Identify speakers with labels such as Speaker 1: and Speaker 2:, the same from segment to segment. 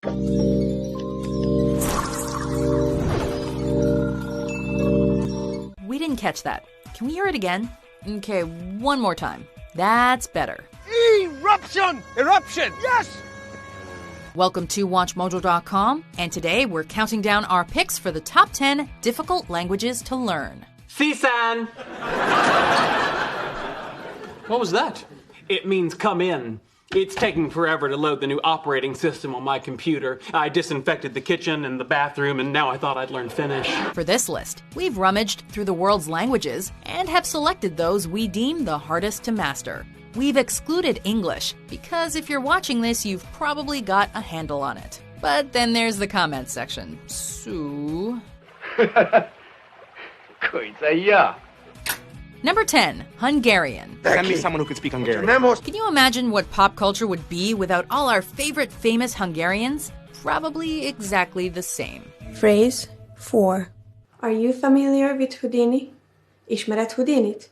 Speaker 1: We didn't catch that. Can we hear it again? Okay, one more time. That's better.
Speaker 2: Eruption! Eruption! Yes!
Speaker 1: Welcome to WatchMojo.com, and today we're counting down our picks for the top 10 difficult languages to learn.
Speaker 3: Sisan!
Speaker 4: What was that?
Speaker 3: It means come in. It's taking forever to load the new operating system on my computer. I disinfected the kitchen and the bathroom, and now I thought I'd learn Finnish.
Speaker 1: For this list, we've rummaged through the world's languages and have selected those we deem the hardest to master. We've excluded English, because if you're watching this, you've probably got a handle on it. But then there's the comments section. So... Number 10, Hungarian.
Speaker 2: Send me someone who can speak Hungarian.
Speaker 1: Can you imagine what pop culture would be without all our favorite famous Hungarians? Probably exactly the same.
Speaker 5: Phrase 4. Are you familiar with Houdini? Ismered Houdinit?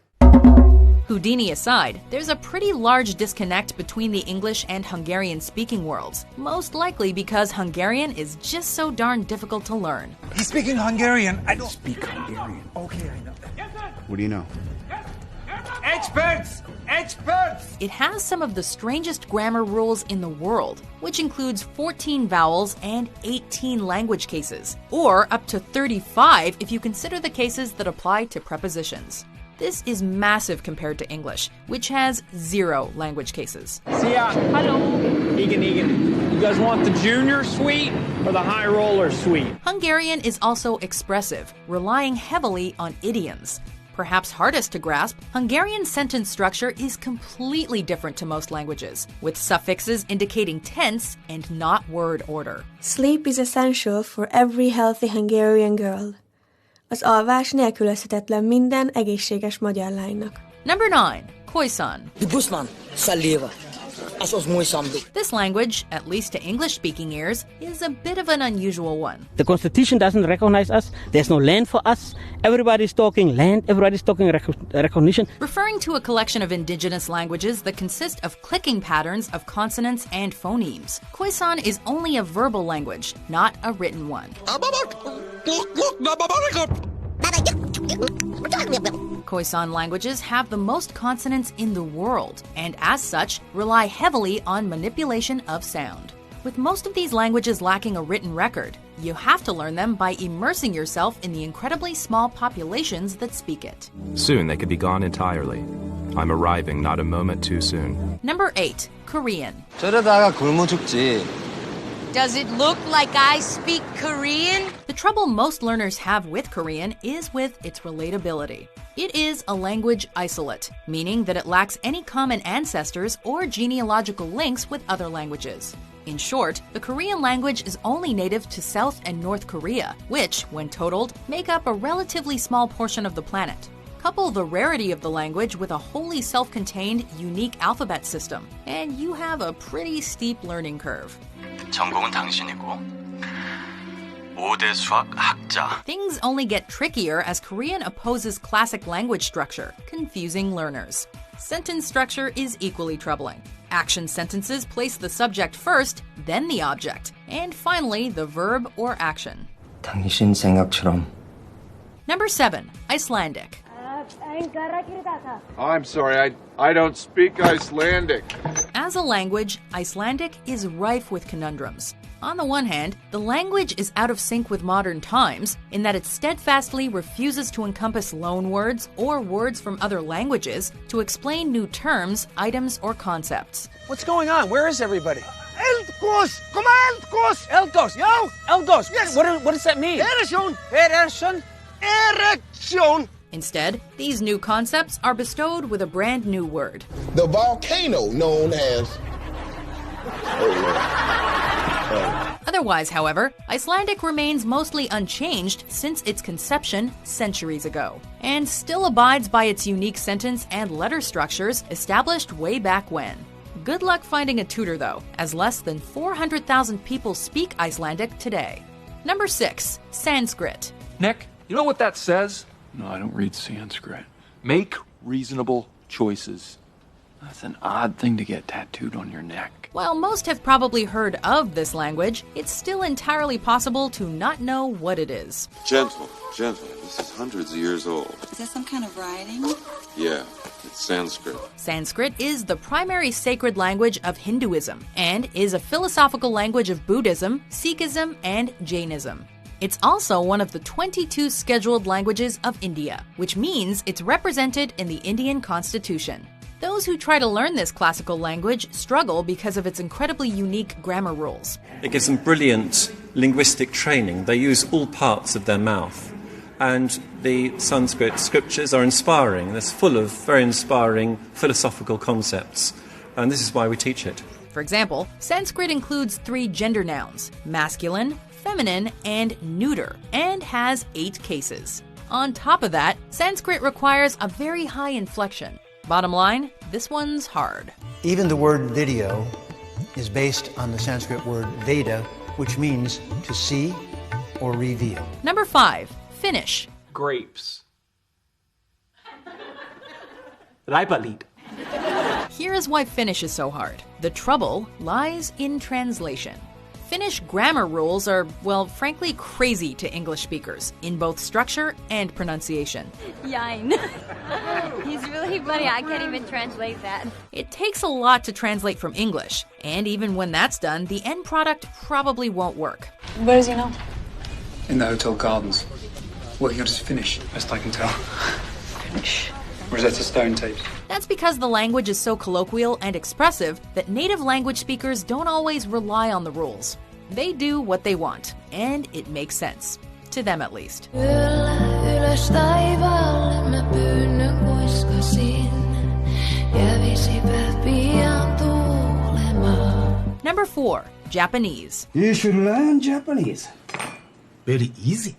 Speaker 1: Houdini aside, there's a pretty large disconnect between the English and Hungarian-speaking worlds, most likely because Hungarian is just so darn difficult to learn.
Speaker 2: He's speaking Hungarian. I don't
Speaker 6: speak Hungarian.
Speaker 2: Okay, I know.
Speaker 6: What do you know?
Speaker 2: Experts! Experts!
Speaker 1: It has some of the strangest grammar rules in the world, which includes 14 vowels and 18 language cases, or up to 35 if you consider the cases that apply to prepositions. This is massive compared to English, which has 0 language cases.
Speaker 7: See ya. Hello. Egan. You guys want the junior suite or the high roller suite?
Speaker 1: Hungarian is also expressive, relying heavily on idioms. Perhaps hardest to grasp, Hungarian sentence structure is completely different to most languages, with suffixes indicating tense and not word order.
Speaker 5: Sleep is essential for every healthy Hungarian girl. Az alvás nélkülözhetetlen minden egészséges magyar lánynak.
Speaker 1: Number 9, Khoisan. This language, at least to English-speaking ears, is a bit of an unusual one.
Speaker 8: The Constitution doesn't recognize us. There's no land for us. Everybody's talking land. Everybody's talking recognition.
Speaker 1: Referring to a collection of indigenous languages that consist of clicking patterns of consonants and phonemes. Khoisan is only a verbal language, not a written one. Khoisan languages have the most consonants in the world, and as such, rely heavily on manipulation of sound. With most of these languages lacking a written record, you have to learn them by immersing yourself in the incredibly small populations that speak it.
Speaker 9: Soon they could be gone entirely. I'm arriving not a moment too soon.
Speaker 1: Number 8, Korean.
Speaker 10: Does it look like I speak Korean?
Speaker 1: The trouble most learners have with Korean is with its relatability. It is a language isolate, meaning that it lacks any common ancestors or genealogical links with other languages. In short, the Korean language is only native to South and North Korea, which, when totaled, make up a relatively small portion of the planet. Couple the rarity of the language with a wholly self-contained, unique alphabet system, and you have a pretty steep learning curve.
Speaker 11: 전공은 당신이고 5대 수학 학자.
Speaker 1: Things only get trickier as Korean opposes classic language structure, confusing learners. Sentence structure is equally troubling. Action sentences place the subject first, then the object, and finally the verb or action.
Speaker 11: 당신 생각처럼.
Speaker 1: Number 7, Icelandic.
Speaker 12: I'm sorry, I don't speak Icelandic.
Speaker 1: As a language, Icelandic is rife with conundrums. On the one hand, the language is out of sync with modern times in that it steadfastly refuses to encompass loan words or words from other languages to explain new terms, items, or concepts.
Speaker 2: What's going on? Where is everybody? Eldos! Come on, Eldos! Eldos! Yo! Eldos! Yes! What does that mean? Erection! Erection! Erection!
Speaker 1: Instead, these new concepts are bestowed with a brand new word.
Speaker 13: The volcano known as...
Speaker 1: Otherwise, however, Icelandic remains mostly unchanged since its conception centuries ago, and still abides by its unique sentence and letter structures established way back when. Good luck finding a tutor, though, as less than 400,000 people speak Icelandic today. Number 6, Sanskrit.
Speaker 4: Nick, you know what that says? No, I don't read Sanskrit. Make reasonable choices.
Speaker 6: That's an odd thing to get tattooed on your neck.
Speaker 1: While most have probably heard of this language, it's still entirely possible to not know what it is.
Speaker 14: Gentle. This is hundreds of years old.
Speaker 15: Is that some kind of writing?
Speaker 14: Yeah, it's Sanskrit.
Speaker 1: Sanskrit is the primary sacred language of Hinduism and is a philosophical language of Buddhism, Sikhism, and Jainism. It's also one of the 22 scheduled languages of India, which means it's represented in the Indian Constitution. Those who try to learn this classical language struggle because of its incredibly unique grammar rules.
Speaker 16: It gives them brilliant linguistic training. They use all parts of their mouth. And the Sanskrit scriptures are inspiring. They're full of very inspiring philosophical concepts. And this is why we teach it.
Speaker 1: For example, Sanskrit includes 3 gender nouns, masculine, feminine, and neuter, and has 8 cases. On top of that, Sanskrit requires a very high inflection. Bottom line, this one's hard.
Speaker 17: Even the word video is based on the Sanskrit word Veda, which means to see or reveal.
Speaker 1: Number 5, Finnish.
Speaker 3: Grapes. Raipalit.
Speaker 1: Here's why Finnish is so hard. The trouble lies in translation. Finnish grammar rules are, well, frankly crazy to English speakers, in both structure and pronunciation.
Speaker 18: Yine. He's really funny, I can't even translate that.
Speaker 1: It takes a lot to translate from English, and even when that's done, the end product probably won't work.
Speaker 19: Where is he now?
Speaker 20: In the hotel gardens. Working on his Finnish, best I can tell.
Speaker 19: Finnish.
Speaker 20: Rosetta Stone tapes.
Speaker 1: That's because the language is so colloquial and expressive that native language speakers don't always rely on the rules. They do what they want, and it makes sense. To them at least. Number 4, Japanese.
Speaker 2: You should learn Japanese. Very easy.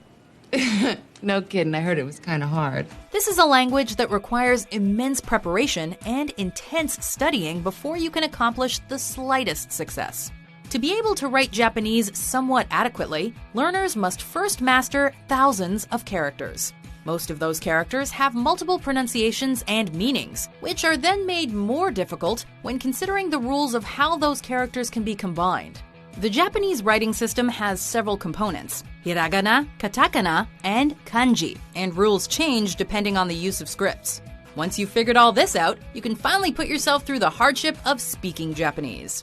Speaker 21: No kidding, I heard it was kind of hard.
Speaker 1: This is a language that requires immense preparation and intense studying before you can accomplish the slightest success. To be able to write Japanese somewhat adequately, learners must first master thousands of characters. Most of those characters have multiple pronunciations and meanings, which are then made more difficult when considering the rules of how those characters can be combined. The Japanese writing system has several components: hiragana, katakana, and kanji, and rules change depending on the use of scripts. Once you've figured all this out, you can finally put yourself through the hardship of speaking Japanese.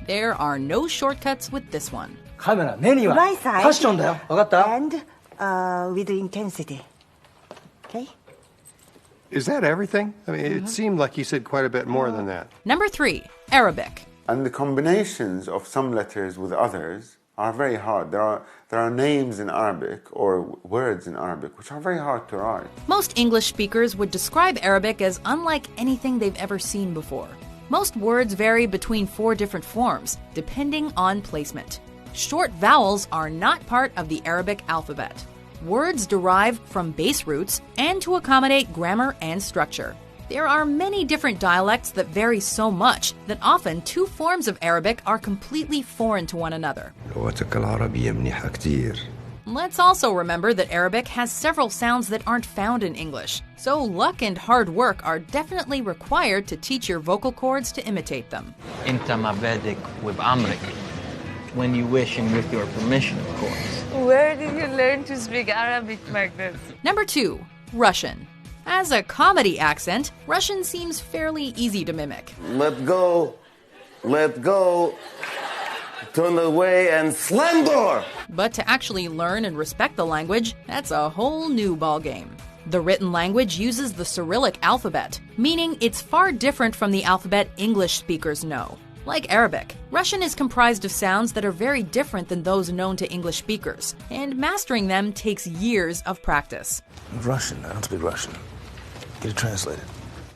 Speaker 1: There are no shortcuts with this one.
Speaker 2: 카메라 내니와
Speaker 22: Right side.
Speaker 2: 패션돼요. 알았다?
Speaker 22: And with intensity. Okay?
Speaker 23: Is that everything? I mean, it seemed like you said quite a bit more than that.
Speaker 1: Number 3, Arabic.
Speaker 24: And the combinations of some letters with others are very hard. There are names in Arabic or words in Arabic which are very hard to write.
Speaker 1: Most English speakers would describe Arabic as unlike anything they've ever seen before. Most words vary between 4 different forms, depending on placement. Short vowels are not part of the Arabic alphabet. Words derive from base roots and to accommodate grammar and structure. There are many different dialects that vary so much that often 2 forms of Arabic are completely foreign to one another. Let's also remember that Arabic has several sounds that aren't found in English, so luck and hard work are definitely required to teach your vocal cords to imitate them.
Speaker 25: Inta mabedik with amrik, when you wish and with your permission, of course.
Speaker 21: Where did you learn to speak Arabic, Magnus?
Speaker 1: Number 2, Russian. As a comedy accent, Russian seems fairly easy to mimic.
Speaker 26: Let go, turn away and slam door!
Speaker 1: But to actually learn and respect the language, that's a whole new ballgame. The written language uses the Cyrillic alphabet, meaning it's far different from the alphabet English speakers know. Like Arabic, Russian is comprised of sounds that are very different than those known to English speakers, and mastering them takes years of practice.
Speaker 2: Russian, I don't speak Russian. Get it translated.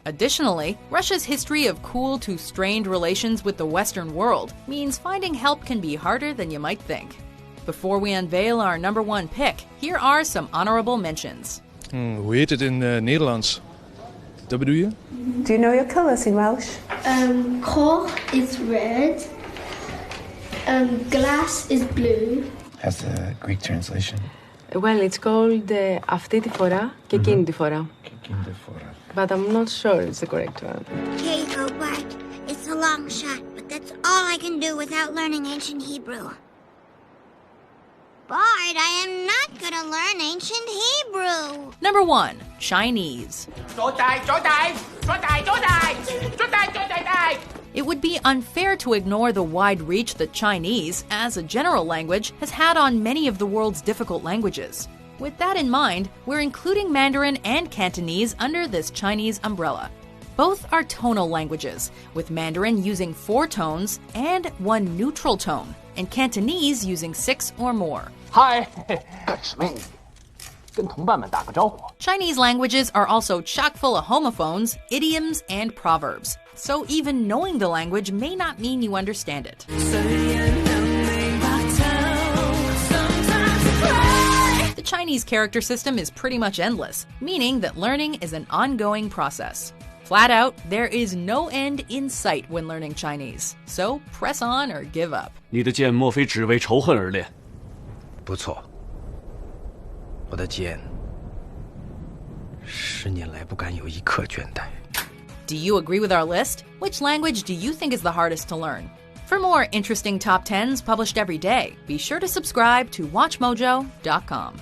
Speaker 1: Additionally, Russia's history of cool to strained relations with the Western world means finding help can be harder than you might think. Before we unveil our number 1 pick, here are some honorable mentions.
Speaker 27: Hoe heet het in Nederlands? Dat bedoel je?
Speaker 22: Do you know your colors in Welsh?
Speaker 28: Core is red. Glass is blue.
Speaker 11: Has a Greek translation.
Speaker 21: Well, it's called αυτή τη φορά και εκείνη τη φορά. But I'm not sure it's the correct one.
Speaker 28: Here you go, Bart. It's a long shot, but that's all I can do without learning ancient Hebrew. Bart, I am not gonna learn ancient Hebrew.
Speaker 1: Number 1, Chinese. It would be unfair to ignore the wide reach that Chinese, as a general language, has had on many of the world's difficult languages. With that in mind, we're including Mandarin and Cantonese under this Chinese umbrella. Both are tonal languages, with Mandarin using 4 tones and 1 neutral tone, and Cantonese using 6 or more.
Speaker 4: Hi, 什么意思？跟同伴们打个招呼。
Speaker 1: Chinese languages are also chock full of homophones, idioms, and proverbs. So even knowing the language may not mean you understand it. The Chinese character system is pretty much endless, meaning that learning is an ongoing process. Flat out, there is no end in sight when learning Chinese. So press on or give up.
Speaker 5: 你的剑莫非只为仇恨而炼？
Speaker 11: 不错，我的剑10年来不敢有一刻倦怠。
Speaker 1: Do you agree with our list? Which language do you think is the hardest to learn? For more interesting top 10s published every day, be sure to subscribe to WatchMojo.com.